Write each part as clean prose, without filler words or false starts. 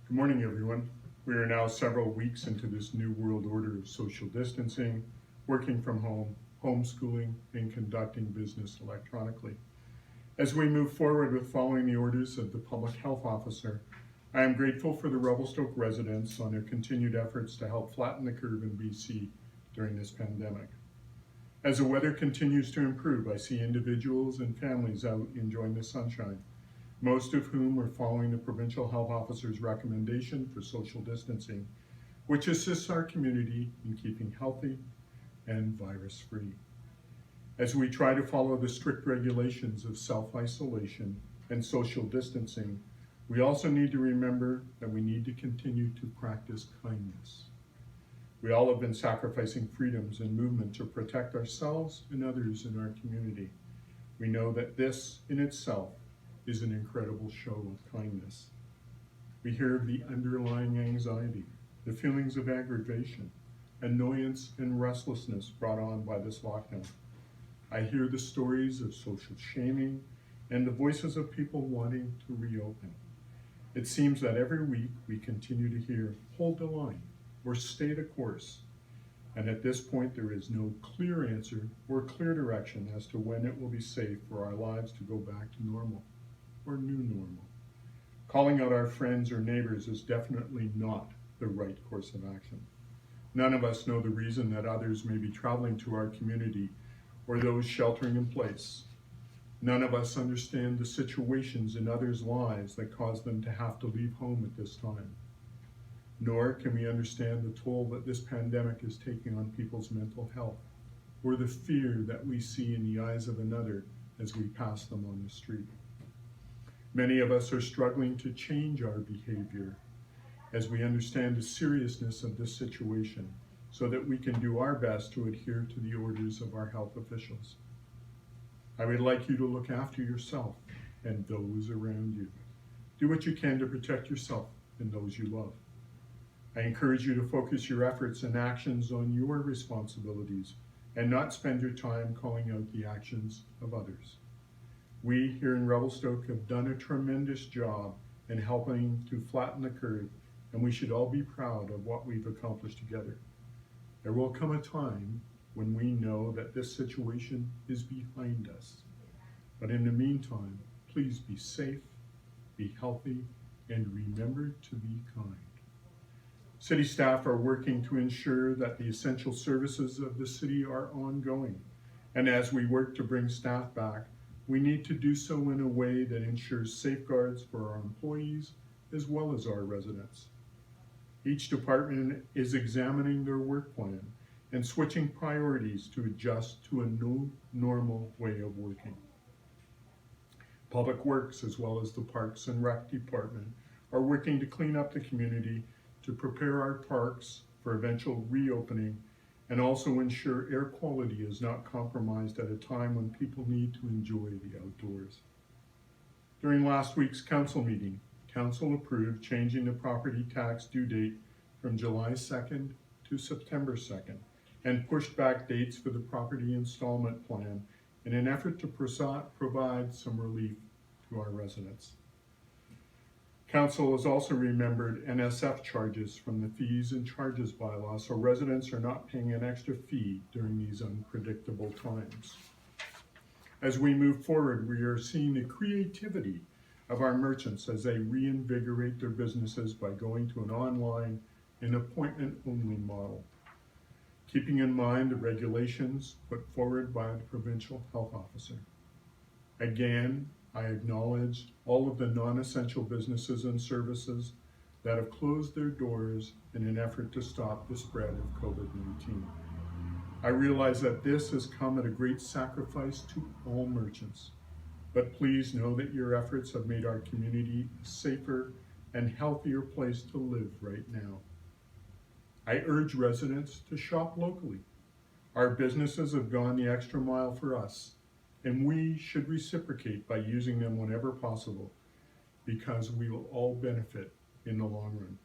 Good morning, everyone. We are now several weeks into this new world order of social distancing, working from home, homeschooling, and conducting business electronically. As we move forward with following the orders of the Public Health Officer, I am grateful for the Revelstoke residents on their continued efforts to help flatten the curve in BC during this pandemic. As the weather continues to improve, I see individuals and families out enjoying the sunshine, most of whom are following the provincial health officer's recommendation for social distancing, which assists our community in keeping healthy and virus-free. As we try to follow the strict regulations of self-isolation and social distancing, we also need to remember that we need to continue to practice kindness. We all have been sacrificing freedoms and movement to protect ourselves and others in our community. We know that this in itself is an incredible show of kindness. We hear of the underlying anxiety, the feelings of aggravation, annoyance, and restlessness brought on by this lockdown. I hear the stories of social shaming and the voices of people wanting to reopen. It seems that every week we continue to hear, hold the line, or stay the course. And at this point, there is no clear answer or clear direction as to when it will be safe for our lives to go back to normal or new normal. Calling out our friends or neighbors is definitely not the right course of action. None of us know the reason that others may be traveling to our community or those sheltering in place. None of us understand the situations in others' lives that cause them to have to leave home at this time. Nor can we understand the toll that this pandemic is taking on people's mental health, or the fear that we see in the eyes of another as we pass them on the street. Many of us are struggling to change our behavior as we understand the seriousness of this situation so that we can do our best to adhere to the orders of our health officials. I would like you to look after yourself and those around you. Do what you can to protect yourself and those you love. I encourage you to focus your efforts and actions on your responsibilities and not spend your time calling out the actions of others. We here in Revelstoke have done a tremendous job in helping to flatten the curve, and we should all be proud of what we've accomplished together. There will come a time when we know that this situation is behind us. But in the meantime, please be safe, be healthy, and remember to be kind. City staff are working to ensure that the essential services of the city are ongoing. And as we work to bring staff back, we need to do so in a way that ensures safeguards for our employees as well as our residents. Each department is examining their work plan and switching priorities to adjust to a new normal way of working. Public Works as well as the Parks and Rec Department are working to clean up the community to prepare our parks for eventual reopening and also ensure air quality is not compromised at a time when people need to enjoy the outdoors. During last week's council meeting, council approved changing the property tax due date from July 2nd to September 2nd and pushed back dates for the property installment plan in an effort to provide some relief to our residents. Council has also remembered NSF charges from the fees and charges bylaw, so residents are not paying an extra fee during these unpredictable times. As we move forward, we are seeing the creativity of our merchants as they reinvigorate their businesses by going to an online and appointment-only model, keeping in mind the regulations put forward by the provincial health officer. Again, I acknowledge all of the non-essential businesses and services that have closed their doors in an effort to stop the spread of COVID-19. I realize that this has come at a great sacrifice to all merchants, but please know that your efforts have made our community a safer and healthier place to live right now. I urge residents to shop locally. Our businesses have gone the extra mile for us, and we should reciprocate by using them whenever possible, because we will all benefit in the long run.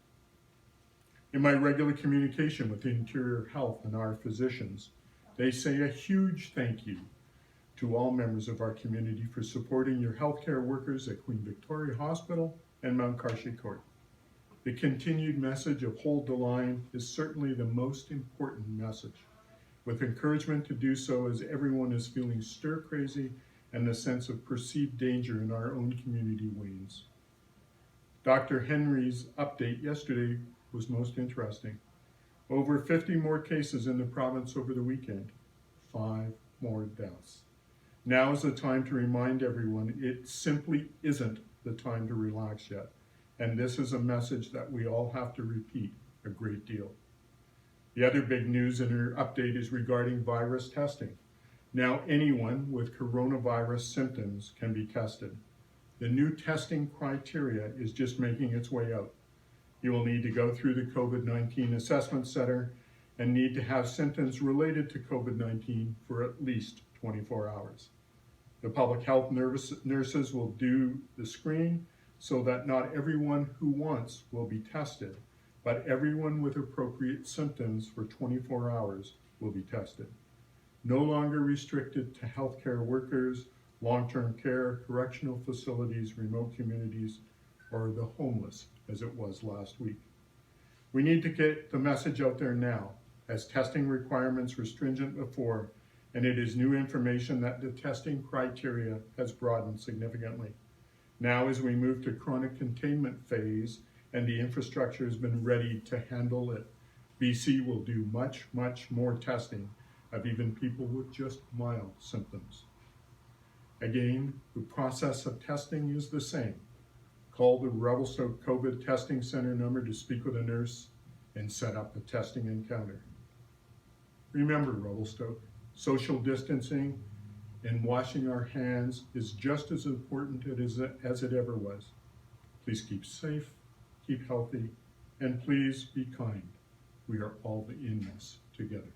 In my regular communication with Interior Health and our physicians, they say a huge thank you to all members of our community for supporting your healthcare workers at Queen Victoria Hospital and Mount Cartier Court. The continued message of hold the line is certainly the most important message, with encouragement to do so as everyone is feeling stir crazy and the sense of perceived danger in our own community wanes. Dr. Henry's update yesterday was most interesting. Over 50 more cases in the province over the weekend, 5 more deaths. Now is the time to remind everyone it simply isn't the time to relax yet. And this is a message that we all have to repeat a great deal. The other big news in her update is regarding virus testing. Now anyone with coronavirus symptoms can be tested. The new testing criteria is just making its way out. You will need to go through the COVID-19 assessment center and need to have symptoms related to COVID-19 for at least 24 hours. The public health nurses will do the screen so that not everyone who wants will be tested, but everyone with appropriate symptoms for 24 hours will be tested. No longer restricted to healthcare workers, long-term care, correctional facilities, remote communities, or the homeless, as it was last week. We need to get the message out there now, as testing requirements were stringent before, and it is new information that the testing criteria has broadened significantly. Now, as we move to chronic containment phase and the infrastructure has been ready to handle it, BC will do much, much more testing of even people with just mild symptoms. Again, the process of testing is the same. Call the Revelstoke COVID Testing Center number to speak with a nurse and set up a testing encounter. Remember, Revelstoke, social distancing and washing our hands is just as important as it ever was. Please keep safe, keep healthy, and please be kind. We are all in this together.